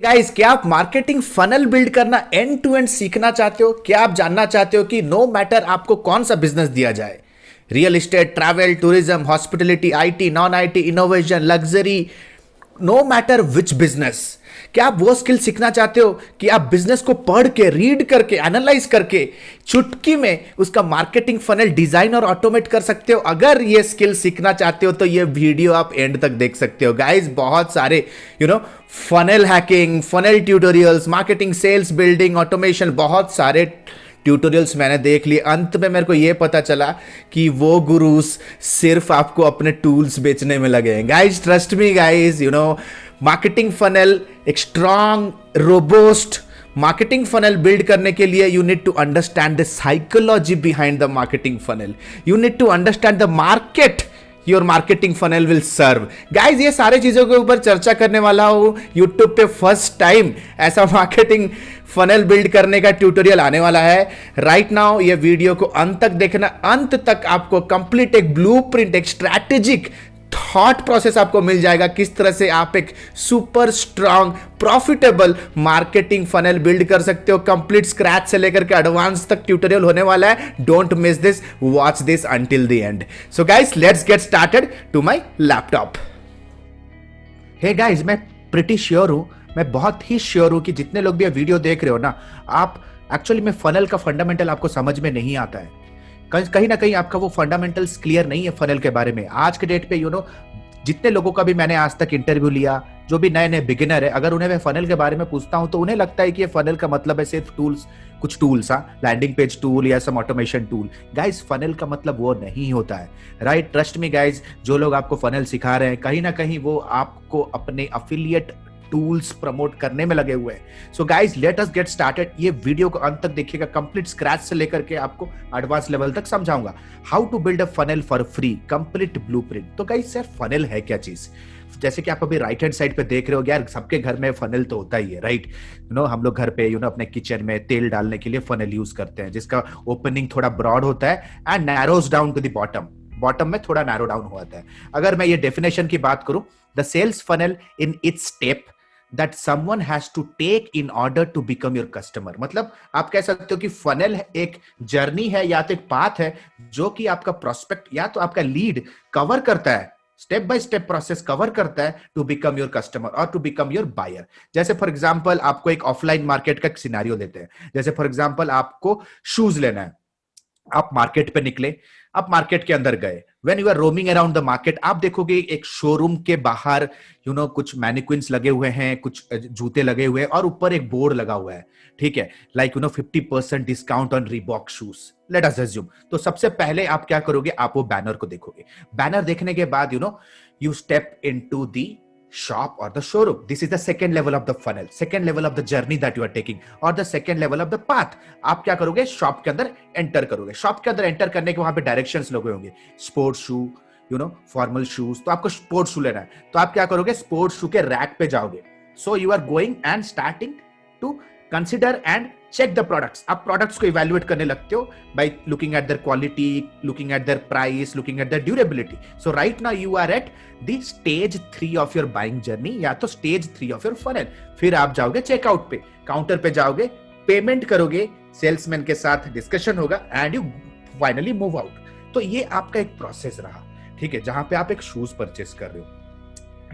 Guys, क्या आप marketing funnel build करना एंड टू एंड सीखना चाहते हो? क्या आप जानना चाहते हो कि नो मैटर आपको कौन सा बिजनेस दिया जाए, real estate, travel, tourism, hospitality, IT, non IT, innovation, luxury, no matter which business, क्या आप वो स्किल सीखना चाहते हो कि आप बिजनेस को पढ़ के, रीड करके, एनालाइज करके चुटकी में उसका मार्केटिंग फनल डिजाइन और ऑटोमेट कर सकते हो? अगर ये स्किल सीखना चाहते हो तो ये वीडियो आप एंड तक देख सकते हो गाइस। बहुत सारे funnel hacking, funnel tutorials, marketing, sales, building, automation, बहुत सारे ट्यूटोरियल्स मैंने देख लिए। अंत में मेरे को यह पता चला कि वो गुरुस सिर्फ आपको अपने टूल्स बेचने में लगे हैं। Guys trust me guys, marketing funnel, एक strong robust marketing funnel build करने के लिए you need to understand the psychology behind the marketing funnel. You need to understand the market your marketing funnel will serve. Guys ये सारे चीजों के ऊपर चर्चा करने वाला हूं यूट्यूब पे। फर्स्ट टाइम ऐसा मार्केटिंग फनल बिल्ड करने का ट्यूटोरियल आने वाला है। राइट नाउ ये वीडियो को अंत तक देखना। अंत तक आपको कंप्लीट एक ब्लूप्रिंट, एक स्ट्रैटेजिक थॉट प्रोसेस आपको मिल जाएगा, किस तरह से आप एक super strong profitable marketing funnel build कर सकते हो। कंप्लीट स्क्रैच से लेकर के एडवांस तक ट्यूटोरियल होने वाला है। Don't miss this, watch this until the end. So guys, let's get started to my laptop. Hey guys, मैं प्रिटी श्योर हूं, मैं बहुत ही श्योर हूं कि जितने लोग भी ये वीडियो देख रहे हो ना, आप एक्चुअली में फनल का फंडामेंटल आपको समझ में नहीं आता है। कहीं ना कहीं आपका वो फंडामेंटल्स क्लियर नहीं है फनल के बारे में। आज के डेट पे जितने लोगों का भी मैंने आज तक इंटरव्यू लिया, जो भी नए नए बिगिनर है, अगर उन्हें मैं फनल के बारे में पूछता हूं तो उन्हें लगता है कि ये फनल का मतलब है सिर्फ टूल्स, कुछ टूल्स, लैंडिंग पेज टूल या सम ऑटोमेशन टूल। गाइस, फनल का मतलब वो नहीं होता है। राइट, ट्रस्ट मी गाइस, जो लोग आपको फनल सिखा रहे हैं कहीं ना कहीं वो आपको अपने अफिलिएट टूल्स प्रमोट करने में लगे हुए हैं। So guys, let us get started. ये वीडियो को अंत तक देखिएगा, कंप्लीट स्क्रैच से लेकर के आपको एडवांस लेवल तक समझाऊंगा। How to build a funnel for free, complete blueprint. तो गाइस यार, फनल है क्या चीज? जैसे कि आप अभी राइट हैंड साइड पे देख रहे हो, यार सबके घर में फनल तो होता ही है। राइट, हम लोग घर पे अपने किचन में तेल डालने के लिए फनल यूज करते हैं, जिसका ओपनिंग थोड़ा ब्रॉड होता है and narrows down to the bottom में थोड़ा नैरो डाउन होता है। अगर मैं ये डेफिनेशन की बात करूं, the sales funnel in its step that someone has to take in order to become your customer। मतलब आप कह सकते हो कि फनल एक जर्नी है या तो एक पाथ है जो कि आपका प्रोस्पेक्ट या तो आपका लीड कवर करता है, step by step process cover करता है टू बिकम योर कस्टमर और टू बिकम योर बायर। जैसे फॉर एग्जांपल आपको एक ऑफलाइन मार्केट का एक सिनेरियो देते हैं। जैसे फॉर एग्जांपल आपको शूज लेना है, आप मार्केट पे निकले, आप मार्केट के अंदर गए। When you are roaming around the market, आप देखोगे एक शोरूम के बाहर कुछ मैनिक्विन्स लगे हुए हैं, कुछ जूते लगे हुए हैं और ऊपर एक बोर्ड लगा हुआ है, ठीक है, like 50% discount on Reebok shoes, late us assume. तो सबसे पहले आप क्या करोगे, आप वो बैनर को देखोगे। बैनर देखने के बाद you step into the shop or the showroom. This is the second level of the funnel, second level of the journey that you are taking, or the second level of the path. आप क्या करोगे, shop के अंदर enter करोगे। Shop के अंदर enter करने के वहां पे डायरेक्शंस लगे होंगे, स्पोर्ट्स शू, फॉर्मल शूज। तो आपको स्पोर्ट्स शू लेना है, तो आप क्या करोगे, स्पोर्ट्स शू के रैक पे जाओगे। So you are going and starting to consider and check the products. आप प्रोडक्ट्स को इवैल्यूएट करने लगते हो by looking at their quality, looking at their price, looking at their durability. So right now you are at the stage 3 of your buying journey, या तो stage 3 of your funnel. फिर आप जाओगे checkout पे, counter पे जाओगे, payment करोगे, salesman के साथ डिस्कशन होगा and you finally move out. तो ये आपका एक प्रोसेस रहा, ठीक है, जहां पे आप एक शूज परचेस कर रहे हो।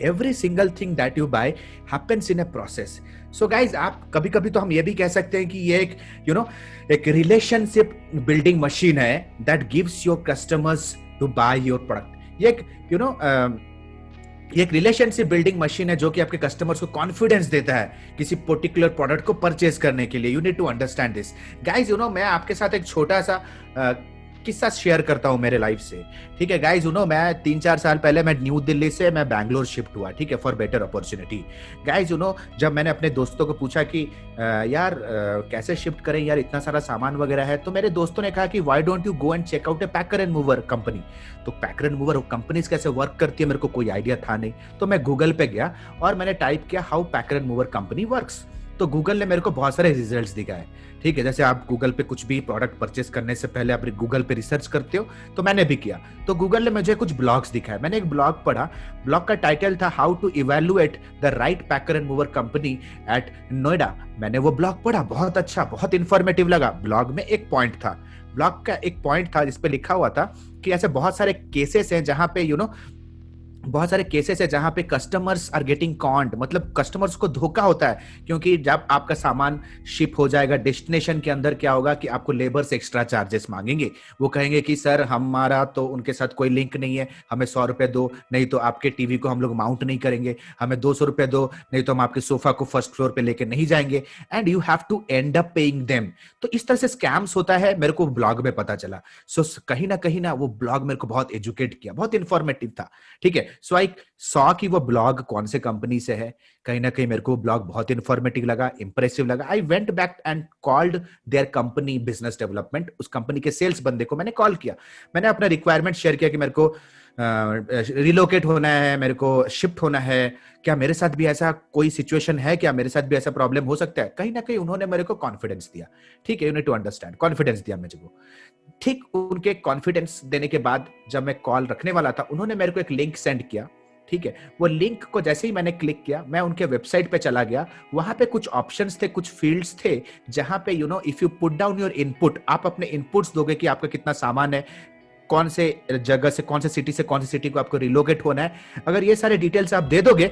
Every single thing that you buy happens in a process. So guys, आप कभी कभी तो हम ये भी कह सकते हैं कि ये एक एक रिलेशनशिप बिल्डिंग मशीन है that gives your customers to buy your product। ये एक रिलेशनशिप बिल्डिंग मशीन है जो कि आपके कस्टमर्स को कॉन्फिडेंस देता है किसी पर्टिकुलर प्रोडक्ट को परचेस करने के लिए। You need to understand this guys. मैं आपके साथ एक छोटा सा किस्सा शेयर करता हूं मेरे लाइफ से, ठीक है गाइज। मैं 3-4 साल पहले मैं न्यू दिल्ली से मैं बैंगलोर शिफ्ट हुआ, ठीक है, फॉर बेटर अपॉर्चुनिटी। गाइज जब मैंने अपने दोस्तों को पूछा कि यार कैसे शिफ्ट करें यार, इतना सारा सामान वगैरह है, तो मेरे दोस्तों ने कहा कि why don't you go and check out a packer and mover company. तो पैकर एंड मूवर कंपनीज कैसे वर्क करती है मेरे को कोई आइडिया था नहीं। तो मैं गूगल पे गया और मैंने टाइप किया how packer and mover company works. तो गूगल ने मेरे को बहुत सारे रिजल्ट्स दिखाए, ठीक है। जैसे आप गूगल पे कुछ भी प्रोडक्ट परचेस करने से पहले आप गूगल पे रिसर्च करते हो, तो मैंने भी किया। तो गूगल ने मुझे कुछ ब्लॉग्स दिखाए। मैंने एक ब्लॉग पढ़ा, ब्लॉग का टाइटल था how to evaluate the right packer and mover company at Noida. मैंने वो ब्लॉग पढ़ा, बहुत अच्छा, बहुत इंफॉर्मेटिव लगा। ब्लॉग में एक पॉइंट था, ब्लॉग का एक पॉइंट था जिसपे लिखा हुआ था कि ऐसे बहुत सारे केसेस हैं जहां पे बहुत सारे केसेस है जहां पे कस्टमर्स आर गेटिंग कॉन्ड, मतलब कस्टमर्स को धोखा होता है। क्योंकि जब आपका सामान शिप हो जाएगा डेस्टिनेशन के अंदर, क्या होगा कि आपको लेबर से एक्स्ट्रा चार्जेस मांगेंगे। वो कहेंगे कि सर हमारा तो उनके साथ कोई लिंक नहीं है, हमें 100 रुपए दो, नहीं तो आपके टीवी को हम लोग माउंट नहीं करेंगे, हमें 200 रुपए दो, नहीं तो हम आपके सोफा को फर्स्ट फ्लोर पे लेके नहीं जाएंगे, and you have to end up paying them. तो इस तरह से स्कैम्स होता है, मेरे को ब्लॉग में पता चला। सो कहीं ना वो ब्लॉग मेरे को बहुत एजुकेट किया, बहुत इंफॉर्मेटिव था, ठीक है। सो आई सॉ कि वो ब्लॉग कौन से कंपनी से है। कहीं ना कहीं मेरे को ब्लॉग बहुत इंफॉर्मेटिव लगा, इंप्रेसिव लगा। I went back and called their company business development. उस कंपनी के सेल्स बंदे को मैंने कॉल किया, मैंने अपना रिक्वायरमेंट शेयर किया कि मेरे को रिलोकेट होना है, मेरे को शिफ्ट होना है, क्या मेरे साथ भी ऐसा कोई सिचुएशन है, क्या मेरे साथ भी ऐसा प्रॉब्लम हो सकता है। कहीं ना कहीं उन्होंने मेरे को कॉन्फिडेंस दिया, ठीक है, you need to understand, confidence दिया मुझे को। ठीक उनके कॉन्फिडेंस देने के बाद जब मैं कॉल रखने वाला था, उन्होंने मेरे को एक लिंक सेंड किया, ठीक है। वो लिंक को जैसे ही मैंने क्लिक किया, मैं उनके वेबसाइट पे चला गया। वहां पे कुछ ऑप्शंस थे, कुछ फील्ड्स थे जहां पे if you put down your input, आप अपने इनपुट्स दोगे कि आपका कितना सामान है, कौन से जगह से, कौन से सिटी से कौन सी सिटी को आपको रिलोकेट होना है, अगर ये सारे डिटेल्स आप दे दोगे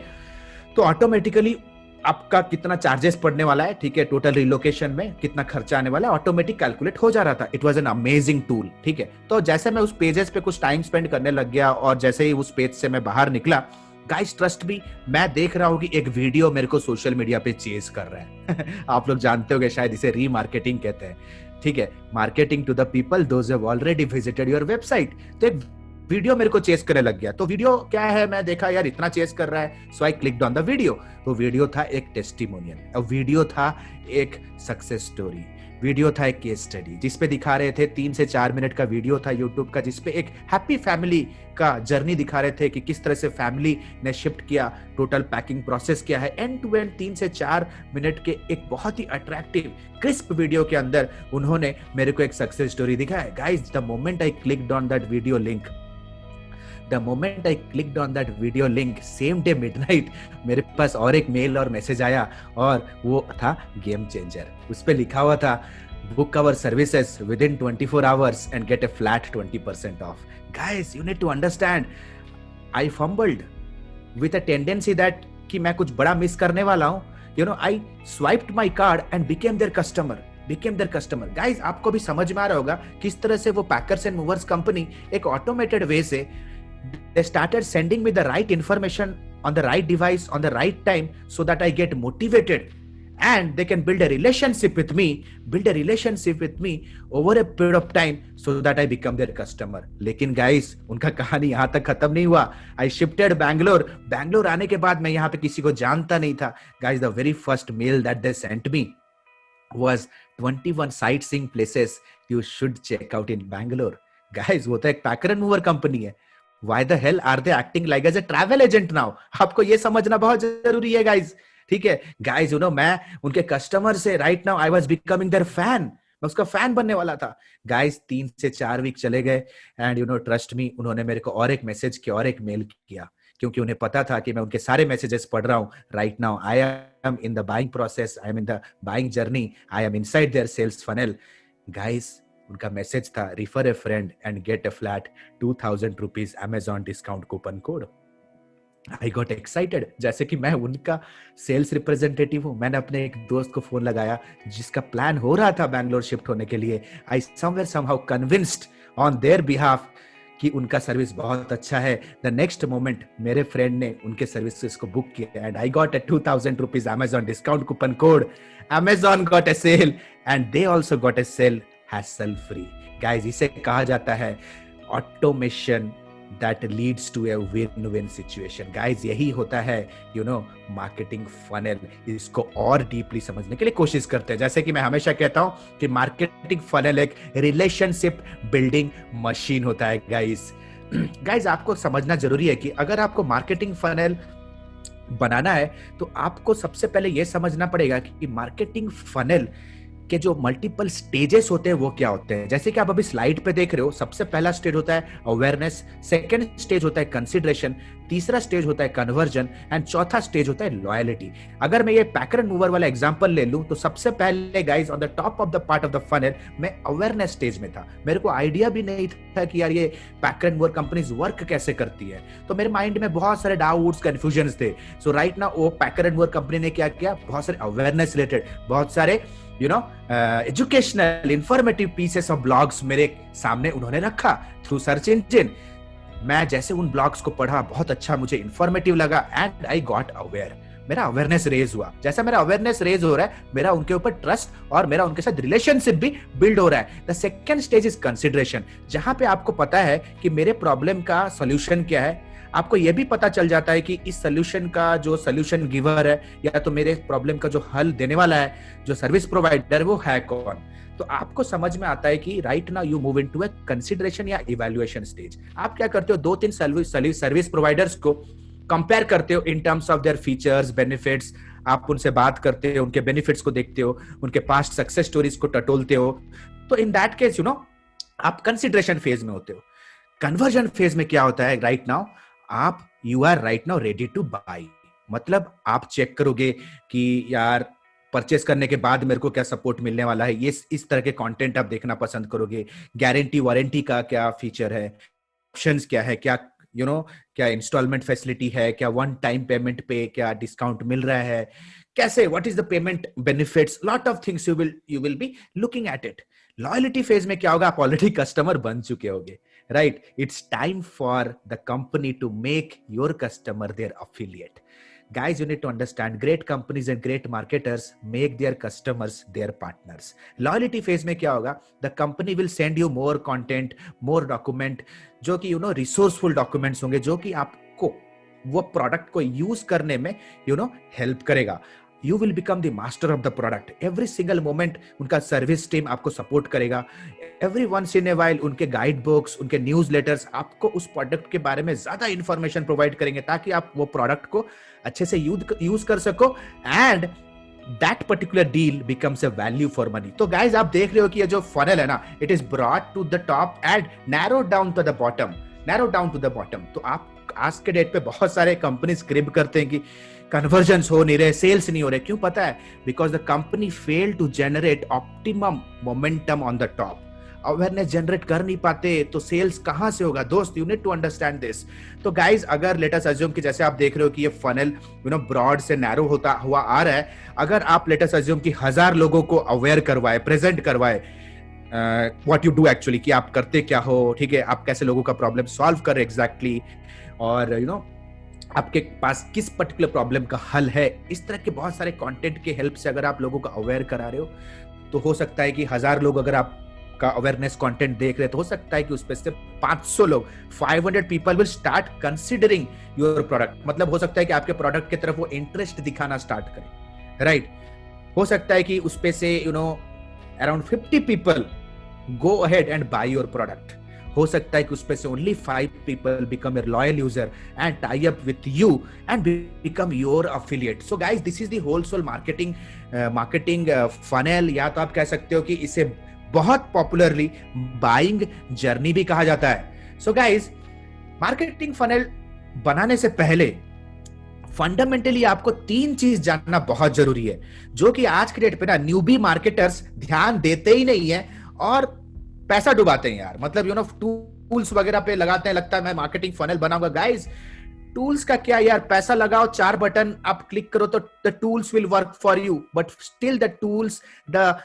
तो ऑटोमेटिकली आपका कितना चार्जेस पड़ने वाला है, ठीक है, टोटल रिलोकेशन में कितना खर्चा आने वाला है, ऑटोमेटिक कैलकुलेट हो जा रहा था। It was an amazing tool, ठीक है। तो जैसे मैं उस पेजेस पे कुछ टाइम स्पेंड करने लग गया और जैसे ही उस पेज से मैं बाहर निकला, गाइस ट्रस्ट मी, मैं देख रहा हूं कि एक वीडियो मेरे को सोशल मीडिया पे चेज कर रहा है। आप लोग जानते होंगे शायद, इसे रीमार्केटिंग कहते हैं, ठीक है। Marketing to the people those have already visited your website. तो एक वीडियो मेरे को चेस करने लग गया। तो वीडियो क्या है, मैं देखा यार इतना चेस कर रहा है, सो आई क्लिक्ड ऑन द वीडियो। तो वीडियो था एक टेस्टिमोनियल, वीडियो था एक सक्सेस स्टोरी, वीडियो था एक केस स्टडी, जिसपे दिखा रहे थे 3 से 4 मिनट का वीडियो था यूट्यूब का, जिसपे एक हैप्पी फैमिली का जर्नी दिखा रहे थे कि किस तरह से फैमिली ने शिफ्ट किया, टोटल पैकिंग प्रोसेस क्या है, एंड टू एंड 3 से 4 मिनट के एक बहुत ही अट्रैक्टिव क्रिस्प वीडियो के अंदर उन्होंने मेरे को एक सक्सेस स्टोरी दिखाया। Guys, the moment I clicked on that video link, The moment I clicked on that video link, same day midnight, मेरे पास और एक मेल और मैसेज आया, और वो था गेम चेंजर। उस पे लिखा हुआ था, book our services within 24 hours and get a flat 20% off. Guys, you need to understand, I fumbled with a tendency that कि मैं कुछ बड़ा मिस करने वाला हूँ। I swiped my card and became their customer. Guys, आपको भी समझ में आ रहा होगा किस तरह से वो पैकर्स एंड मूवर्स कंपनी एक ऑटोमेटेड वे से they started sending me the right information on the right device on the right time so that I get motivated and they can build a relationship with me over a period of time so that I become their customer. लेकिन guys, उनका कहानी यहाँ तक खत्म नहीं हुआ। I shifted Bangalore आने के बाद मैं यहाँ पे किसी को जानता नहीं था। Guys, the very first mail that they sent me was 21 sightseeing places you should check out in Bangalore. Guys, वो तो एक पैकर एंड मूवर कंपनी है। Why the hell are they acting like as a travel agent now? आपको ये समझना बहुत जरूरी है गाइज, ठीक है। गाइज, मैं उनके कस्टमर से right now I was becoming their fan, मैं उसका फैन बनने वाला था। गाइज, 3 से 4 वीक चले गए एंड ट्रस्ट मी, उन्होंने मेरे को और एक मैसेज किया और एक मेल किया, क्योंकि उन्हें पता था कि मैं उनके सारे मैसेजेस पढ़ रहा हूँ। Right now I am in the buying process, I am in the buying journey, I am inside their sales funnel. Guys, उनका मैसेज था, refer a friend and get a flat 2000 rupees Amazon discount coupon code. I got excited, जैसे कि मैं उनका sales representative हूं। मैंने अपने एक दोस्त को फोन लगाया जिसका प्लान हो रहा था बैंगलोर शिफ्ट होने के लिए। I somewhere somehow convinced on their behalf कि उनका सर्विस बहुत अच्छा है। द नेक्स्ट मोमेंट मेरे फ्रेंड ने उनके सर्विसेज को बुक किया and I got a 2000 rupees Amazon discount coupon code. Amazon got a sale and they also got a sale hassle free. Guys, इसे कहा जाता है automation that leads to a win-win situation. Guys, यही होता है marketing funnel. इसको और deeply समझने के लिए कोशिश करते हैं। जैसे कि मैं हमेशा कहता हूं कि मार्केटिंग फनल एक रिलेशनशिप बिल्डिंग मशीन होता है। गाइस, आपको समझना जरूरी है कि अगर आपको मार्केटिंग फनल बनाना है तो आपको सबसे पहले यह समझना पड़ेगा कि मार्केटिंग फनल के जो मल्टीपल स्टेजेस होते हैं वो क्या होते हैं। जैसे कि आप अभी स्लाइड पे देख रहे हो, सबसे पहला स्टेज होता है अवेयरनेस, सेकंड स्टेज होता है कंसिडरेशन, तीसरा स्टेज होता है कन्वर्जन एंड चौथा स्टेज होता है लॉयल्टी। अगर मैं ये पैकर एंड मूवर वाला एग्जांपल ले लूं तो सबसे पहले guys on the top of the part of the funnel मैं अवेयरनेस स्टेज में था। मेरे को आइडिया भी नहीं था कि यार ये पैकर एंड मूवर कंपनीज वर्क कैसे करती है, तो मेरे माइंड में बहुत सारे डाउट्स कंफ्यूजन्स थे। सो राइट नाउ वो पैकर एंड मूवर कंपनी ने क्या किया, बहुत सारे अवेयरनेस रिलेटेड, बहुत सारे educational informative pieces of blogs मेरे सामने उन्होंने रखा थ्रू सर्च इंजन। मैं जैसे उन ब्लॉग्स को पढ़ा, बहुत अच्छा मुझे इंफॉर्मेटिव लगा एंड आई गॉट अवेयर। मेरा अवेयरनेस रेज हुआ। जैसा मेरा अवेयरनेस रेज हो रहा है, मेरा उनके ऊपर ट्रस्ट और मेरा उनके साथ रिलेशनशिप भी बिल्ड हो रहा है। The second stage is consideration, जहां पे आपको पता है कि मेरे प्रॉब्लम का सोल्यूशन क्या है। आपको यह भी पता चल जाता है कि इस सोल्यूशन का जो सोल्यूशन गिवर है या तो मेरे प्रॉब्लम का जो हल देने वाला है, जो सर्विस प्रोवाइडर, वो है कौन। तो आपको समझ में आता है कि right now you move into a consideration या इवैल्यूएशन स्टेज। आप क्या करते हो, दो तीन सर्विस प्रोवाइडर्स को कंपेयर करते हो in terms of their features, benefits. आप उनसे बात करते हो, उनके बेनिफिट्स को देखते हो, उनके पास्ट सक्सेस स्टोरीज को टटोलते हो। तो इन दैट केस आप कंसीडरेशन फेज में होते हो। कन्वर्जन फेज में क्या होता है, राइट नाउ आप you are right now ready to buy. मतलब आप चेक करोगे कि यार परचेस करने के बाद मेरे को क्या सपोर्ट मिलने वाला है, ये इस तरह के कंटेंट आप देखना पसंद करोगे। गारंटी वारंटी का क्या फीचर है, ऑप्शंस क्या है, क्या क्या इंस्टॉलमेंट फैसिलिटी है, क्या वन टाइम पेमेंट पे क्या डिस्काउंट मिल रहा है, कैसे, what is the payment benefits, lot of things you will be looking at it. Loyalty phase में क्या होगा, आप ऑलरेडी कस्टमर बन चुके होगे, right? It's time for the company to make your customer their affiliate. Guys, you need to understand, great companies and great marketers make their customers their partners. Loyalty phase में क्या होगा, the company will send you more content, more document, जो कि resourceful documents होंगे, जो कि आपको वो प्रोडक्ट को यूज करने में हेल्प करेगा। You will become the master of the product. Every single moment उनका सर्विस टीम आपको सपोर्ट करेगा। Every once in a while उनके गाइड बुक्स, उनके न्यूज लेटर्स आपको उस प्रोडक्ट के बारे में ज्यादा इंफॉर्मेशन प्रोवाइड करेंगे ताकि आप वो प्रोडक्ट को अच्छे से यूज कर सको and that particular deal becomes a value for money. तो गाइज आप देख रहे हो कि ये जो फनल है ना, it is broad to the top and narrow down to the bottom. तो आप आज के डेट पे बहुत सारे कंपनी स्क्रिप करते हैं कि कन्वर्जन्स हो नहीं रहे, सेल्स नहीं हो रहे। क्यों पता है? Because the company fail to generate optimum momentum on the top. Awareness generate कर नहीं पाते तो सेल्स कहां से होगा दोस्त? You need to understand this. तो गाइज अगर लेट अस अज्यूम कि जैसे आप देख रहे हो कि ये फनल ब्रॉड से नैरो होता हुआ आ रहा है, अगर आप लेट अस अज्यूम कि 1000 लोगों को अवेयर करवाए, प्रेजेंट करवाए व्हाट यू डू एक्चुअली, कि आप करते क्या हो, ठीक है, आप कैसे लोगों का प्रॉब्लम सॉल्व कर एग्जैक्टली, और आपके पास किस पर्टिकुलर प्रॉब्लम का हल है, इस तरह के बहुत सारे कंटेंट के हेल्प से अगर आप लोगों को अवेयर करा रहे हो, तो हो सकता है कि 1000 लोग अगर आपका अवेयरनेस कंटेंट देख रहे हैं तो हो सकता है कि उस पे से 500 लोग, 500 people will start considering your product. मतलब हो सकता है कि आपके प्रोडक्ट की तरफ वो इंटरेस्ट दिखाना स्टार्ट करें, राइट? हो सकता है कि उस पे से around 50 people go ahead and bye your product. हो सकता है कि उसपे से only 5 people become your loyal user and tie up with you and become your affiliate. So guys, this is the wholesale marketing funnel, या तो आप कह सकते हो कि इसे बहुत पॉपुलरली बाइंग जर्नी भी कहा जाता है। सो गाइस, मार्केटिंग फनल बनाने से पहले फंडामेंटली आपको 3 चीज जानना बहुत जरूरी है, जो कि आज के डेट पे ना न्यूबी मार्केटर्स ध्यान देते ही नहीं है और पैसा डुबाते हैं यार। मतलब टूल्स वगैरह पे लगाते हैं, लगता है मैं मार्केटिंग फनल बनाऊंगा। गाइस, टूल्स का क्या यार, पैसा लगाओ, 4 बटन आप क्लिक करो तो the tools will work for you, but still the tools, the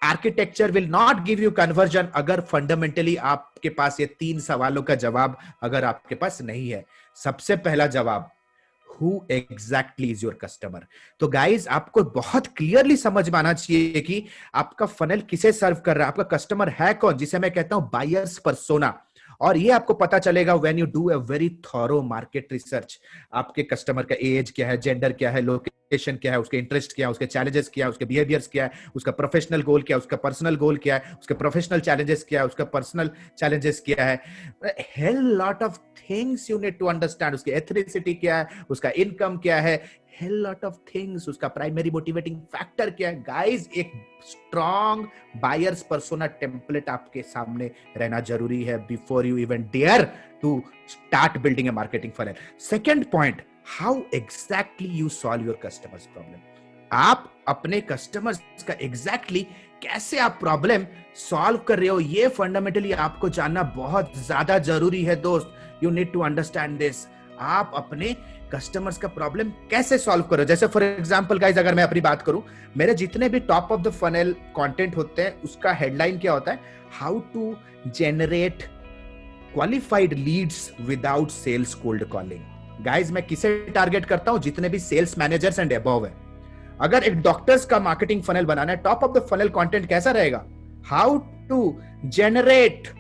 architecture will not give you conversion अगर फंडामेंटली आपके पास ये 3 सवालों का जवाब अगर आपके पास नहीं है। सबसे पहला जवाब, who exactly is your customer? तो गाइज आपको बहुत क्लियरली समझ में आना चाहिए कि आपका फनल किसे सर्व कर रहा है, आपका कस्टमर है कौन, जिसे मैं कहता हूं बायर्स पर्सोना। और ये आपको पता चलेगा when you do a very thorough market research. आपके कस्टमर का एज क्या है, जेंडर क्या है, लोकेशन क्या है, उसके इंटरेस्ट क्या है, उसके चैलेंजेस क्या है, उसके बिहेवियर्स क्या है, उसका प्रोफेशनल गोल क्या है, उसका पर्सनल गोल क्या है, उसके प्रोफेशनल चैलेंजेस क्या है, उसका पर्सनल चैलेंजेस क्या है, hell lot of things you need to understand. उसकी एथनिसिटी क्या है, उसका इनकम क्या है, हेल लॉट ऑफ थिंग्स, उसका प्राइमरी मोटिवेटिंग फैक्टर क्या है। गाइस, एक स्ट्रॉन्ग बायर्स पर्सोना टेम्पलेट आपके सामने रहना जरूरी है before you even dare to start building a marketing funnel. Second point, how exactly you solve your customers problem. आप अपने कस्टमर्स का एग्जैक्टली कैसे आप प्रॉब्लम सॉल्व कर रहे हो, ये फंडामेंटली आपको जानना बहुत ज्यादा जरूरी है दोस्त। You need to understand this. आप अपने कस्टमर्स का प्रॉब्लम कैसे सॉल्व करो। जैसे फॉर एग्जांपल गाइस, अगर मैं अपनी बात करूं, मेरे जितने भी top of the funnel content होते हैं उसका हेडलाइन क्या होता है, how to generate qualified leads without sales cold calling. Guys, मैं किसे टारगेट करता हूं, जितने भी सेल्स मैनेजर्स एंड अबव है। अगर एक डॉक्टर्स का मार्केटिंग फनल बनाना है, top of the funnel content कैसा रहेगा, how to generate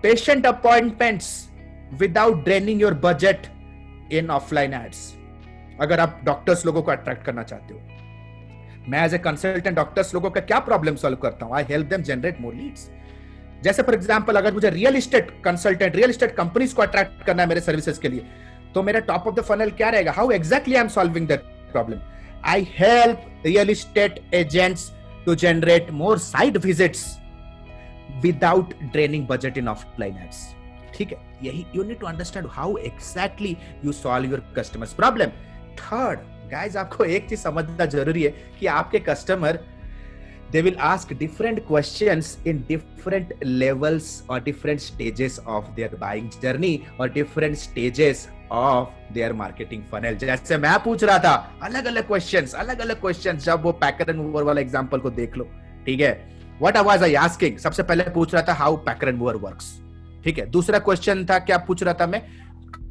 patient appointments without draining your budget in offline ads. अगर आप डॉक्टर्स लोगों को अट्रैक्ट करना चाहते हो, मैं एज ए कंसल्टेंट डॉक्टर्स लोगों का क्या प्रॉब्लम सॉल्व करता हूं, I help them generate more Leeds. जैसे फॉर एग्जांपल, अगर मुझे real estate consultant, real estate companies को अट्रैक्ट करना है मेरे सर्विसेज के लिए, तो मेरा टॉप ऑफ द फनल क्या रहेगा, how exactly I am solving that problem. I help real estate agents to generate more site visits without draining budget in offline ads. ठीक है, यही you need to understand how exactly you solve your customers problem. Third guys, आपको एक चीज समझना जरूरी है कि आपके customer they will ask different questions in different levels or different stages of their buying journey or different stages of their marketing funnel। जैसे मैं पूछ रहा था, अलग अलग क्वेश्चंस, जब वो पैकर एंड मूवर वाला एग्जांपल को देख लो। ठीक है, व्हाट वाज आई आस्किंग, सबसे पहले पूछ रहा था how packer and mover works. ठीक है, दूसरा क्वेश्चन था, क्या पूछ रहा था मैं,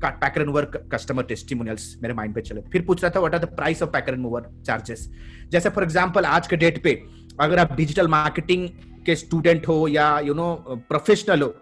packer and mover customer testimonials मेरे माइंड पे चले। फिर पूछ रहा था what are the price of packer and mover charges. जैसे फॉर एग्जांपल, आज के डेट पे अगर आप डिजिटल मार्केटिंग के स्टूडेंट हो या प्रोफेशनल हो,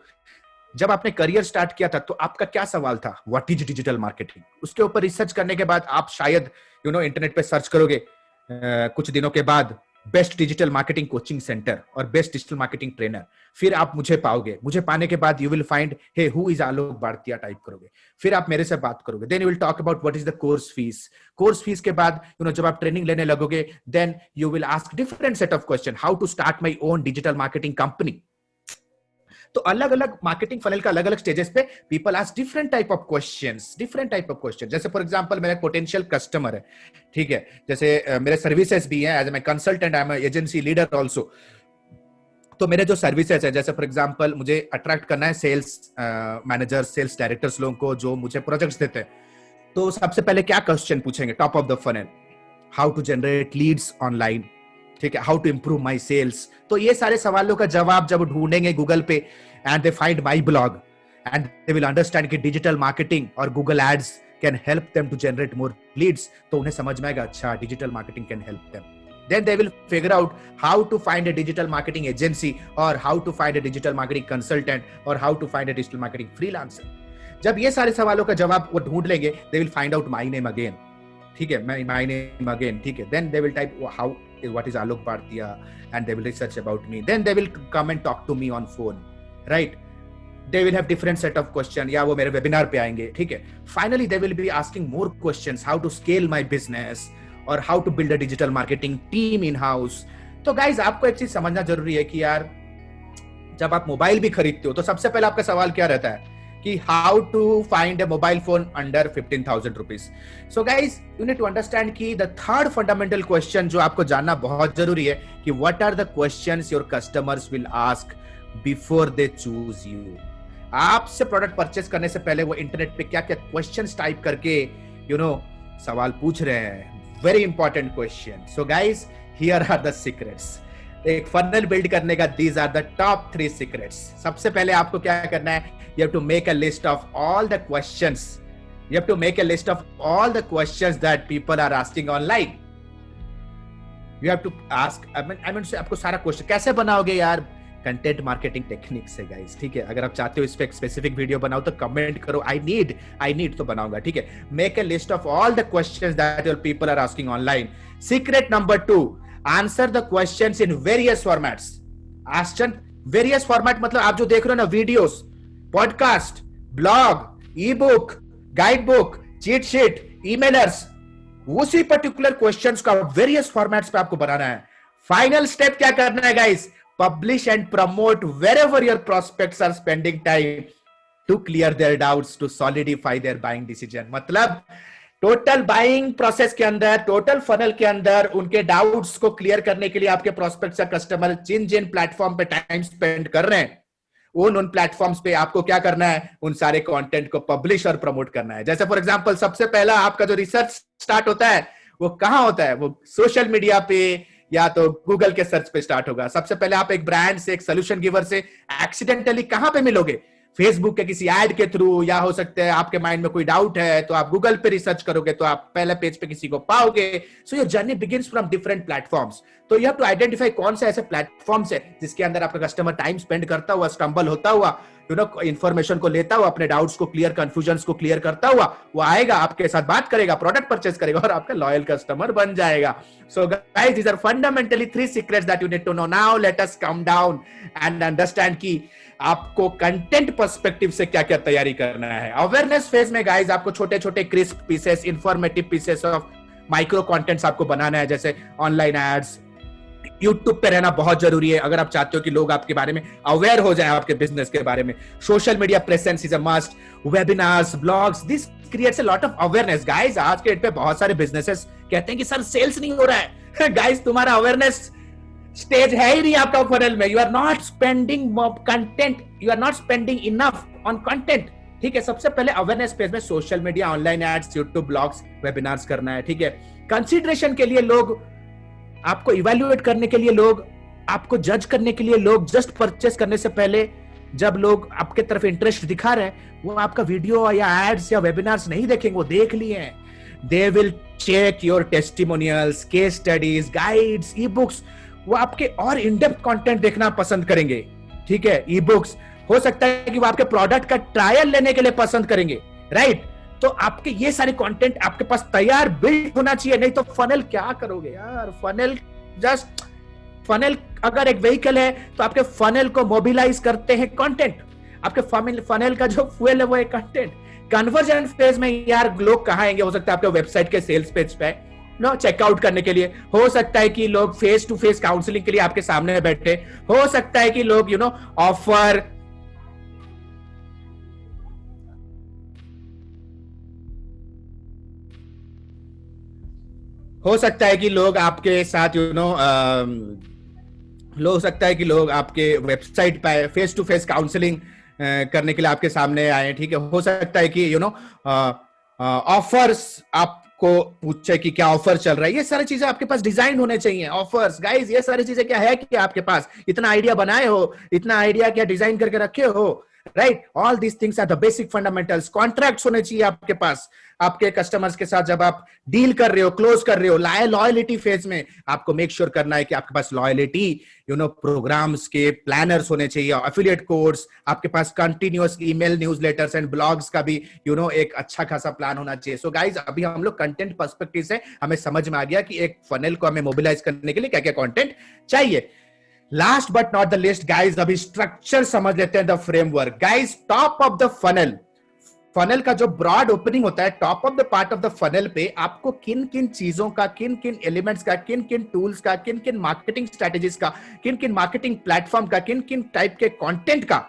जब आपने करियर स्टार्ट किया था तो आपका क्या सवाल था, व्हाट इज डिजिटल मार्केटिंग। उसके ऊपर रिसर्च करने के बाद आप शायद इंटरनेट पे सर्च करोगे कुछ दिनों के बाद, best digital marketing coaching centre और बेस्ट डिजिटल मार्केटिंग ट्रेनर। फिर आप मुझे पाओगे, मुझे पाने के बाद you will find hey who is Alok Bhartiya type करोगे, फिर आप मेरे से बात करोगे, then you will talk about what is the course fees के बाद जब आप ट्रेनिंग लेने लगोगे, then you will ask different set of question, how to start my own digital marketing company. तो अलग अलग मार्केटिंग फनल का अलग अलग स्टेजेस पे people ask different type of question. जैसे फॉर एग्जांपल, मेरा पोटेंशियल कस्टमर है, ठीक है, जैसे मेरे सर्विसेज भी हैं, as a consultant, I am agency leader also. तो मेरे जो सर्विसेज है, जैसे फॉर एग्जांपल मुझे अट्रैक्ट करना है सेल्स मैनेजर, सेल्स डायरेक्टर्स लोगों को जो मुझे प्रोजेक्ट्स देते हैं, तो सबसे पहले क्या क्वेश्चन पूछेंगे, top of the funnel, how to generate leads online, ठीक है, how to improve my sales. तो ये सारे सवालों का जवाब जब ढूंढेंगे गूगल पे, and they find my blog, and they will understand कि डिजिटल मार्केटिंग और Google ads can help them to generate more leads, तो उन्हें समझ में आएगा, अच्छा digital marketing can help them. Then they will figure out how to find a digital marketing agency or how to find a digital marketing consultant or how to find a digital marketing freelancer। जब ये सारे सवालों का जवाब वो ढूंढ लेंगे, they will find out my name again, ठीक है, my name again, ठीक है, then they will type what is Alok Bhartiya and they will research about me, then they will come and talk to me on phone, right? They will have different set of question, या वो मेरे webinar पे आएंगे, ठीक है। Finally they will be asking more questions, how to scale my business और how to build a digital marketing team in house. तो guys, आपको एक चीज समझना जरूरी है कि यार, जब आप मोबाइल भी खरीदते हो तो सबसे पहले आपका सवाल क्या रहता है कि how to find a mobile phone under 15,000 rupees. So guys, you need to understand कि द थर्ड फंडामेंटल क्वेश्चन जो आपको जानना बहुत जरूरी है कि what are the questions your customers will ask before they choose you. आपसे प्रोडक्ट परचेस करने से पहले वो इंटरनेट पे क्या क्या क्वेश्चंस टाइप करके सवाल पूछ रहे हैं। Very important question. So guys, here are the secrets. एक funnel build करने का these are the top 3 secrets. सबसे पहले आपको क्या करना है, you have to make a list of all the questions. You have to make a list of all the questions that people are asking online. You have to ask, I mean, आपको सारा question कैसे बनाओगे यार content marketing techniques है guys, ठीक है। अगर आप चाहते हो इस पे एक स्पेसिफिक वीडियो बनाओ तो कमेंट करो, आई नीड तो बनाऊंगा, ठीक है। Make a list of all the questions that your people are asking online. Secret number 2, answer the questions in various formats. आस्टन वेरियस फॉर्मेट मतलब आप जो देख रहे हो ना, videos, podcast, blog, ebook, guide book, cheat sheet, emailers, उसी particular questions का वेरियस फॉर्मेट्स पे आपको बनाना है। फाइनल स्टेप क्या करना है guys? Publish and promote wherever your prospects are spending time to clear their doubts, to solidify their buying decision। मतलब टोटल बाइंग प्रोसेस के अंदर, टोटल फनल के अंदर उनके डाउट्स को क्लियर करने के लिए आपके प्रोस्पेक्ट्स या कस्टमर जिन जिन प्लेटफॉर्म पे टाइम स्पेंड कर रहे हैं, उन प्लेटफॉर्म्स पे आपको क्या करना है? उन सारे कंटेंट को पब्लिश और प्रमोट करना है। जैसे फॉर एग्जांपल सबसे पहला आपका जो रिसर्च स्टार्ट होता है वो कहां होता है? वो सोशल मीडिया पे या तो गूगल के सर्च पे स्टार्ट होगा। सबसे पहले आप एक ब्रांड से, एक सोल्यूशन गिवर से एक्सीडेंटली कहां पे मिलोगे? फेसबुक के किसी एड के थ्रू, या हो सकता है आपके माइंड में कोई डाउट है तो आप गूगल पे रिसर्च करोगे तो आप पहले पेज पे किसी को पाओगे। So your journey begins from different platforms. तो यू हैव टू आइडेंटिफाई कौन से ऐसे प्लेटफॉर्म्स है जिसके अंदर आपका कस्टमर टाइम स्पेंड करता हुआ, स्टम्बल होता हुआ, इंफॉर्मेशन को लेता हुआ, अपने डाउट्स को क्लियर, कंफ्यूजन्स को क्लियर करता हुआ वो आएगा, आपके साथ बात करेगा, प्रोडक्ट परचेस करेगा और आपका लॉयल कस्टमर बन जाएगा। So guys, these are fundamentally 3 secrets that you need to know. Now let us come down and understand कि आपको कंटेंट पर्सपेक्टिव से क्या क्या तैयारी करना है। अवेयरनेस फेज में गाइस आपको छोटे छोटे crisp pieces, informative pieces of micro contents आपको बनाना है। जैसे ऑनलाइन एड्स, यूट्यूब पे रहना बहुत जरूरी है अगर आप चाहते हो कि लोग आपके बारे में अवेयर हो जाएं, आपके बिजनेस के बारे में। Social media presence is a must, webinars, blogs, this creates a lot of awareness. Guys आज के डेट पे बहुत सारे बिजनेसेस कहते हैं कि सर सेल्स नहीं हो रहा है। गाइस तुम्हारा अवेयरनेस स्टेज है ही नहीं आपका फनल में। You are not spending content, you are not spending enough on content, ठीक है। सबसे पहले अवेयरनेस पेज में social media, online ads, YouTube, blogs, webinars करना है, ठीक है। कंसीडरेशन के लिए लोग, आपको इवैल्यूएट करने के लिए लोग, आपको जज करने के लिए लोग, जस्ट परचेस करने से पहले जब लोग आपके तरफ इंटरेस्ट दिखा रहे हैं वो आपका वीडियो या एड्स या वेबिनार्स नहीं देखेंगे, वो देख लिए हैं। They will check your testimonials, case studies, guides, ebooks, वो आपके और इन डेप्थ कंटेंट देखना पसंद करेंगे, ठीक है। ई बुक्स, हो सकता है कि वो आपके प्रोडक्ट का ट्रायल लेने के लिए पसंद करेंगे, राइट। तो आपके ये सारे कंटेंट आपके पास तैयार बिल्ड होना चाहिए, नहीं तो फनल क्या करोगे यार? फनल जस्ट, फनल अगर एक व्हीकल है तो आपके फनल को मोबिलाइज करते हैं कंटेंट। आपके फनल का जो फ्यूल है वो है कंटेंट। कन्वर्जन फेज में यार लोग कहां आएंगे? हो सकता है आपके वेबसाइट के सेल्स पेज पे चेकआउट करने के लिए, हो सकता है कि लोग फेस टू फेस काउंसलिंग के लिए आपके सामने बैठे, हो सकता है कि लोग ऑफर, हो सकता है कि लोग आपके साथ हो सकता है कि लोग आपके वेबसाइट पे फेस टू फेस काउंसलिंग करने के लिए आपके सामने आए, ठीक है। हो सकता है कि ऑफर्स आपको पूछे कि क्या ऑफर चल रहा है। ये सारी चीजें आपके पास डिजाइन होने चाहिए। ऑफर्स गाइस, ये सारी चीजें क्या है कि आपके पास इतना आइडिया बनाए हो, इतना आइडिया क्या डिजाइन करके रखे हो, right. All these things are the basic fundamentals. Contracts होने चाहिए आपके पास, आपके कस्टमर्स के साथ जब आप डील कर रहे हो, क्लोज कर रहे हो। लॉयलिटी फेज में आपको मेक श्योर करना है कि आपके पास लॉयलिटी प्रोग्राम्स के प्लानर्स होने चाहिए, एफिलिएट कोड्स, आपके पास continuous email, newsletters and blogs का भी एक अच्छा खासा प्लान होना चाहिए। सो गाइज, अभी हम लोग कंटेंट पर्सपेक्टिव से हमें समझ में आ गया कि एक फनल को हमें मोबिलाइज करने के लिए क्या क्या कंटेंट चाहिए। Last but not the list guys, अभी स्ट्रक्चर समझ लेते हैं, the framework. Guys, top of the funnel, funnel का जो ब्रॉड ओपनिंग होता है, top of the part of the funnel पे आपको किन किन चीजों का, किन किन एलिमेंट्स का, किन किन टूल्स का, किन किन मार्केटिंग स्ट्रेटेजीज का, किन किन मार्केटिंग प्लेटफॉर्म का, किन किन टाइप के कंटेंट का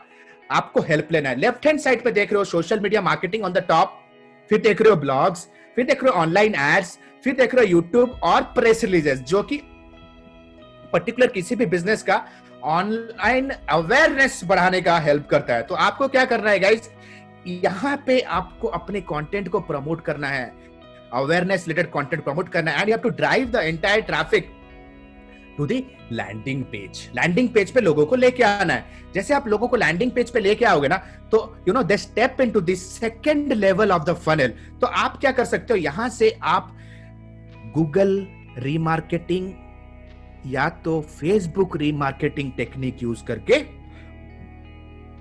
आपको हेल्प लेना है। लेफ्ट हैंड साइड पे देख रहे हो social media marketing on the top, फिर देख रहे हो ब्लॉग्स, फिर देख रहे हो ऑनलाइन एड्स, फिर देख रहे हो यूट्यूब और प्रेस रिलीजेस, जो कि पर्टिकुलर किसी भी बिजनेस का ऑनलाइन अवेयरनेस बढ़ाने का हेल्प करता है। तो आपको क्या करना है गाइस, यहां पे आपको अपने कंटेंट को प्रमोट करना है, अवेयरनेस रिलेटेड कंटेंट प्रमोट करना है, and you have to drive the entire traffic to the landing page. Landing page पे लोगों को लेके आना है। जैसे आप लोगों को लैंडिंग पेज पे लेके आओगे ना, तो दे step into the second level of the funnel. तो आप क्या कर सकते हो, यहां से आप गूगल रीमार्केटिंग या तो फेसबुक रीमार्केटिंग टेक्निक यूज करके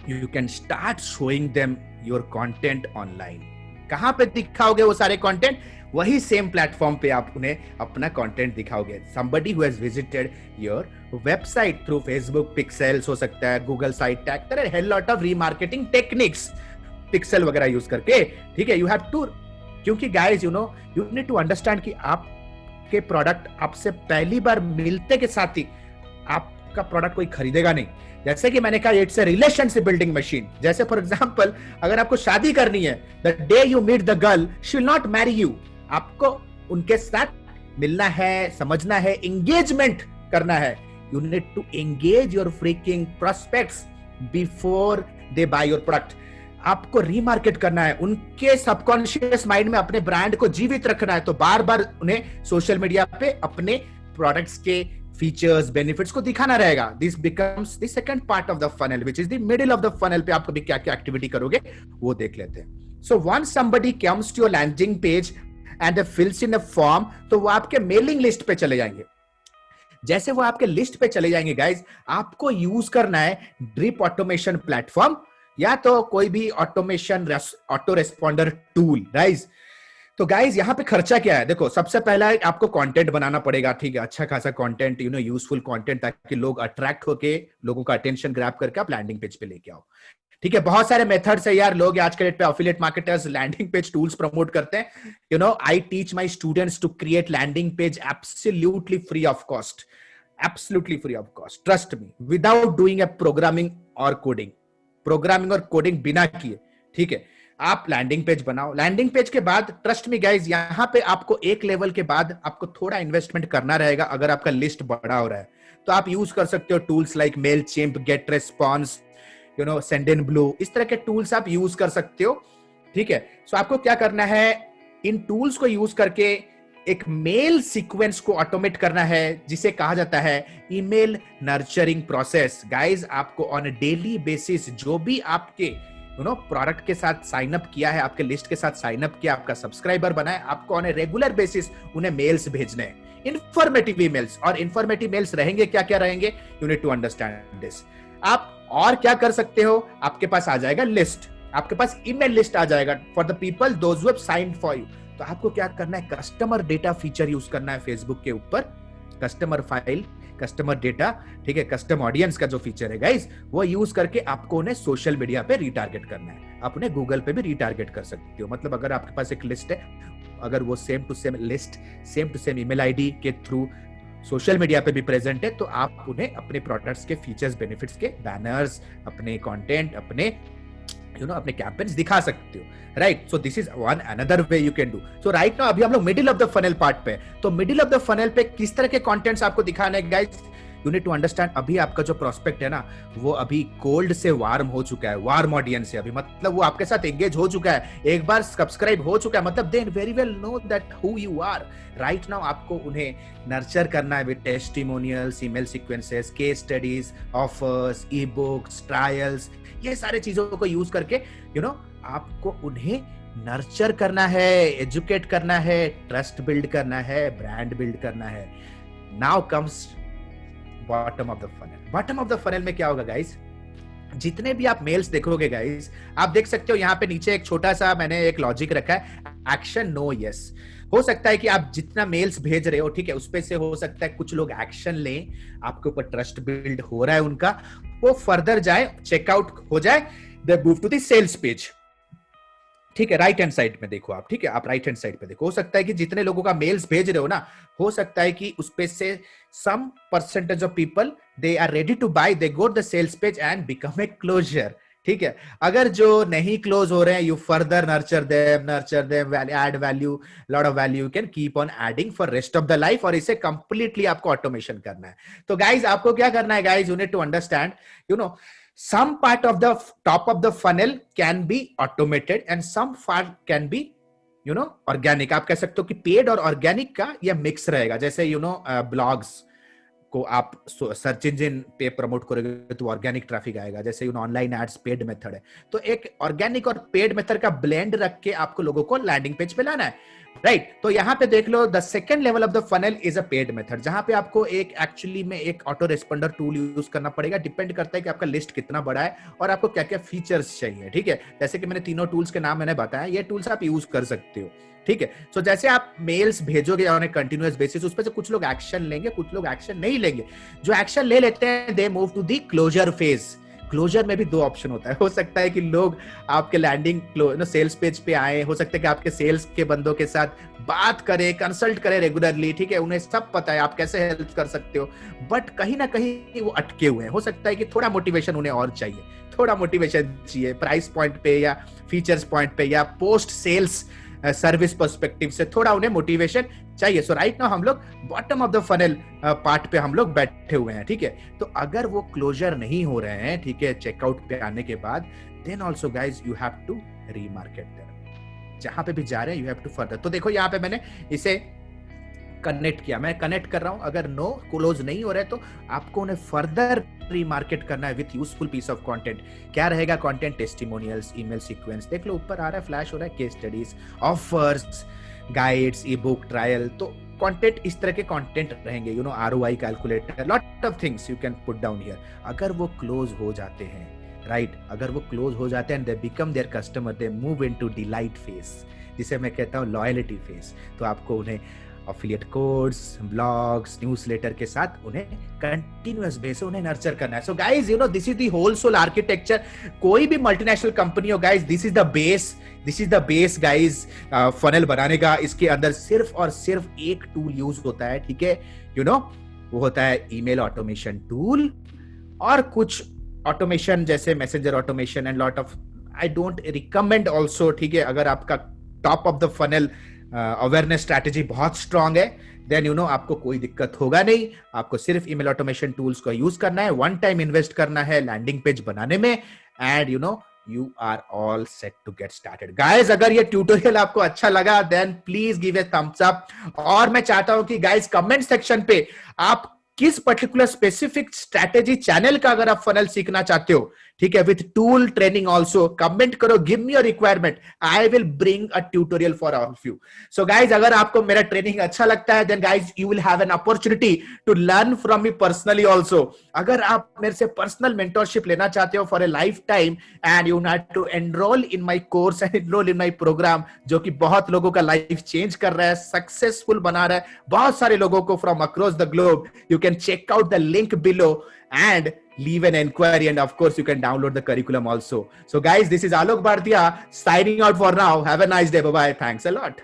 you can start showing them your content online. कहां पे दिखाओगे वो सारे कंटेंट? वही सेम प्लेटफॉर्म पे आप उन्हें अपना कंटेंट दिखाओगे। somebody who has visited your website through Facebook pixels हो सकता है, Google site tag, there are a lot of remarketing techniques pixel वगैरह यूज करके, ठीक है। यू हैव टू, क्योंकि guys you know you need to understand कि आपके प्रोडक्ट आपसे पहली बार मिलते के साथ ही आपका प्रोडक्ट कोई खरीदेगा नहीं। जैसे कि मैंने कहा, it's a relationship building machine. जैसे फॉर एग्जांपल, अगर आपको शादी करनी है, the day you meet the girl she will not marry you. आपको उनके साथ मिलना है, समझना है, एंगेजमेंट करना है। You need to engage your freaking prospects before they buy your product. आपको रीमार्केट करना है, उनके सबकॉन्शियस माइंड में अपने ब्रांड को जीवित रखना है। तो बार बार उन्हें सोशल मीडिया पे अपने प्रोडक्ट्स के फीचर्स, बेनिफिट्स को दिखाना रहेगा। This becomes the second part of the funnel, which is the middle of the funnel पे आप कभी क्या क्या एक्टिविटी करोगे वो देख लेते हैं। So once somebody comes to your landing page and they fills in a form, तो वो आपके मेलिंग लिस्ट पे चले जाएंगे। जैसे वो आपके लिस्ट पे चले जाएंगे गाइज, आपको यूज करना है ड्रिप ऑटोमेशन प्लेटफॉर्म या तो कोई भी automation auto responder tool. Guys तो गाइज यहाँ पे खर्चा क्या है? देखो, सबसे पहला आपको कंटेंट बनाना पड़ेगा, ठीक है, अच्छा खासा कंटेंट, यूजफुल कंटेंट, ताकि लोग अट्रैक्ट होके लोगों का अटेंशन ग्रैब करके आप लैंडिंग पेज पे लेके आओ। ठीक है, बहुत सारे मेथड्स है यार। लोग आज के डेट पे affiliate marketers landing page tools promote करते हैं। I teach my students to create landing page absolutely free of cost, absolutely free of cost, trust me, without doing a programming और कोडिंग। प्रोग्रामिंग और coding बिना किए, ठीक है, आप landing page बनाओ। लैंडिंग पेज के बाद ट्रस्ट मी गाइज, यहां पे आपको एक लेवल के बाद आपको थोड़ा इन्वेस्टमेंट करना रहेगा। अगर आपका लिस्ट बड़ा हो रहा है तो आप यूज कर सकते हो tools like Mailchimp, get response, Sendinblue, इस तरह के टूल्स आप यूज कर सकते हो, ठीक है। सो आपको क्या करना है, इन टूल्स को यूज करके एक मेल सीक्वेंस को ऑटोमेट करना है, जिसे कहा जाता है ईमेल नर्चरिंग प्रोसेस। गाइज आपको ऑन अ डेली बेसिस जो भी आपके प्रोडक्ट के साथ साइन अप किया है, आपके लिस्ट के साथ साइन अप किया, आपका सब्सक्राइबर बना है, आपको ऑन ए रेगुलर बेसिस उन्हें मेल्स भेजने हैं, इन्फॉर्मेटिव ईमेल्स। और इन्फॉर्मेटिव मेल्स रहेंगे, क्या क्या रहेंगे, you need to understand this. आप और क्या कर सकते हो, आपके पास आ जाएगा लिस्ट, आपके पास ईमेल लिस्ट आ जाएगा for the people those who have signed for you. तो आपको क्या करना है, कस्टमर डेटा फीचर यूज करना है फेसबुक के ऊपर, कस्टमर फाइल, कस्टमर डेटा, ठीक है, कस्टम ऑडियंस का जो फीचर है गाइस, वो यूज करके आपको उन्हें सोशल मीडिया पे रीटारगेट करना है। आप उन्हें गूगल पे भी रीटारगेट कर सकते हो। मतलब अगर आपके पास एक लिस्ट है, अगर वो same to same list, same to same email ID के थ्रू सोशल मीडिया पे भी प्रेजेंट है, तो आप उन्हें अपने प्रोडक्ट्स के फीचर्स, बेनिफिट्स के बैनर्स, अपने कंटेंट, अपने अपने कैंपेन्स दिखा सकते हो, right. So this is one another way you can do. So right now अभी हम लोग middle of the funnel part पे। तो मिडिल ऑफ द फनल पे किस तरह के कंटेंट्स आपको दिखाना है guys, you need to understand. अभी आपका जो प्रोस्पेक्ट है ना, वो अभी कोल्ड से वार्म हो चुका है, वार्म ऑडियंस है अभी, मतलब वो आपके साथ एंगेज हो चुका है, एक बार सब्सक्राइब हो चुका है, मतलब they very well know that who you are. Right now आपको उन्हें नर्चर करना है with testimonials, email sequences, case studies, offers, ebooks, trials, ये सारे चीजों को यूज करके आपको उन्हें नर्चर करना है, एजुकेट करना है, ट्रस्ट बिल्ड करना है, ब्रांड बिल्ड करना है। Now comes bottom of the funnel. Bottom of the funnel में क्या होगा गाइस, जितने भी आप मेल्स देखोगे गाइस, आप देख सकते हो यहाँ पे नीचे एक छोटा सा मैंने एक लॉजिक रखा है, एक्शन नो यस। हो सकता है कि आप जितना मेल्स भेज रहे हो, ठीक है, उसपे से हो सकता है कुछ लोग एक्शन लें, आपके ऊपर ट्रस्ट बिल्ड हो रहा है उनका, वो फर्दर जाए, चेकआउट हो जाए, they move to the sales page, ठीक है। राइट हैंड साइड में देखो आप, ठीक है, आप राइट हैंड साइड पे देखो। हो सकता है कि जितने लोगों का मेल्स भेज रहे हो ना, हो सकता है कि उसपे से some percentage of people they are ready to buy, they go the sales page and become a closer, ठीक है। अगर जो नहीं क्लोज हो रहे हैं, you further nurture them, add value, lot of value, can keep on adding for rest of the life, और इसे कंप्लीटली आपको ऑटोमेशन करना है। तो गाइज आपको क्या करना है guys, you need to understand, some part of the top of the funnel can be automated and some part can be organic। आप कह सकते हो कि पेड और ऑर्गेनिक का यह मिक्स रहेगा। जैसे ब्लॉग्स को आप सर्च इंजन पे प्रमोट करोगे तो ऑर्गेनिक ट्रैफिक आएगा। जैसे ऑनलाइन एड्स पेड मेथड है, तो एक ऑर्गेनिक और पेड मेथड का ब्लेंड रख के आपको लोगों को लैंडिंग पेज पे लाना है। राइट तो यहाँ पे देख लो, the second level of the funnel is a paid method, जहां पे आपको एक एक्चुअली में एक ऑटो रेस्पॉन्डर टूल यूज करना पड़ेगा। डिपेंड करता है कि आपका लिस्ट कितना बड़ा है और आपको क्या क्या फीचर्स चाहिए। ठीक है, जैसे कि मैंने तीनों टूल्स के नाम मैंने बताया, ये टूल्स आप यूज कर सकते हो। ठीक है, सो जैसे आप मेल्स भेजोगे ऑन ए कंटिन्यूअस बेसिस, उस पर से कुछ लोग एक्शन लेंगे, कुछ लोग एक्शन नहीं लेंगे। जो एक्शन ले लेते हैं they move to the closure phase. Closure में भी दो ऑप्शन होता है, हो सकता है कि लोग आपके लैंडिंग सेल्स पेज पे आए, हो सकता है कि आपके सेल्स के बंदों के साथ बात करें, कंसल्ट करें रेगुलरली। ठीक है, उन्हें सब पता है आप कैसे हेल्प कर सकते हो, बट कहीं ना कहीं वो अटके हुए हैं। हो सकता है कि थोड़ा मोटिवेशन उन्हें और चाहिए, थोड़ा मोटिवेशन चाहिए प्राइस पॉइंट पे या फीचर्स पॉइंट पे या पोस्ट सेल्स सर्विस पर्सपेक्टिव से थोड़ा उन्हें मोटिवेशन चाहिए। सो राइट नाउ हम लोग bottom of the funnel part पे हम लोग बैठे हुए हैं। ठीक है, तो अगर वो क्लोजर नहीं हो रहे हैं, ठीक है, चेकआउट पे आने के बाद, then also guys you have to remarket them. जहां पे भी जा रहे हैं यू हैव टू फर्दर। तो देखो यहाँ पे मैंने इसे कनेक्ट किया, मैं कनेक्ट कर रहा हूं। अगर नो क्लोज नहीं हो रहे तो आपको उन्हें फर्दर रीमार्केट करना है with useful piece of content. क्या रहेगा कंटेंट? टेस्टिमोनियल्स, ईमेल सीक्वेंस, देख लो ऊपर आ रहा है, फ्लैश हो रहा है, केस स्टडीज, ऑफर्स, गाइड्स, ई बुक, ट्रायल। तो कंटेंट इस तरह के कंटेंट रहेंगे, you know, ROI calculator, lot of things you can put down here. अगर वो क्लोज हो जाते हैं, राइट, अगर वो क्लोज हो जाते हैं and they become their customer, they move into delight phase, जिसे मैं कहता हूं लॉयल्टी फेज। तो आपको उन्हें अफिलिएट कोड्स, ब्लॉग्स, न्यूज़लेटर के साथ उन्हें कंटिन्यूअस बेस पे उन्हें नर्चर करना है। So guys, you know, this is the whole sole architecture. कोई भी मल्टीनेशनल कंपनी हो guys, this is the base, this is the base guys funnel बनाने का। इसके अंदर सिर्फ और सिर्फ एक टूल यूज होता है, ठीक है, यू नो, वो होता है ईमेल ऑटोमेशन टूल और कुछ ऑटोमेशन जैसे messenger automation and lot of, I don't recommend also. ठीक है, अगर आपका top of the funnel awareness strategy बहुत स्ट्रांग है, देन यू नो आपको कोई दिक्कत होगा नहीं। आपको सिर्फ ईमेल ऑटोमेशन टूल्स को यूज करना है, वन टाइम इन्वेस्ट करना है लैंडिंग पेज बनाने में, and you know you are all set to get started. Guys, अगर ये ट्यूटोरियल आपको अच्छा लगा then please give a thumbs up. और मैं चाहता हूं कि गाइस कमेंट सेक्शन पे आप किस पर्टिकुलर स्पेसिफिक स्ट्रैटेजी चैनल का अगर आप फनल सीखना चाहते हो, ठीक है, with tool training also, comment करो, give me your requirement, I will bring a tutorial for all of you. So guys, अगर आपको मेरा ट्रेनिंग अच्छा लगता है then guys you will have an opportunity to learn from me personally also. अगर आप मेरे से पर्सनल मेंटरशिप लेना चाहते हो for a lifetime and you need to enroll in my course and enroll in my programme, जो कि बहुत लोगों का लाइफ चेंज कर रहा है, सक्सेसफुल बना रहा है बहुत सारे लोगों को from across the globe, you can check out the link below and leave an inquiry, and of course you can download the curriculum also. So guys, this is Alok Bhartiya signing out for now. Have a nice day. Bye bye. Thanks a lot.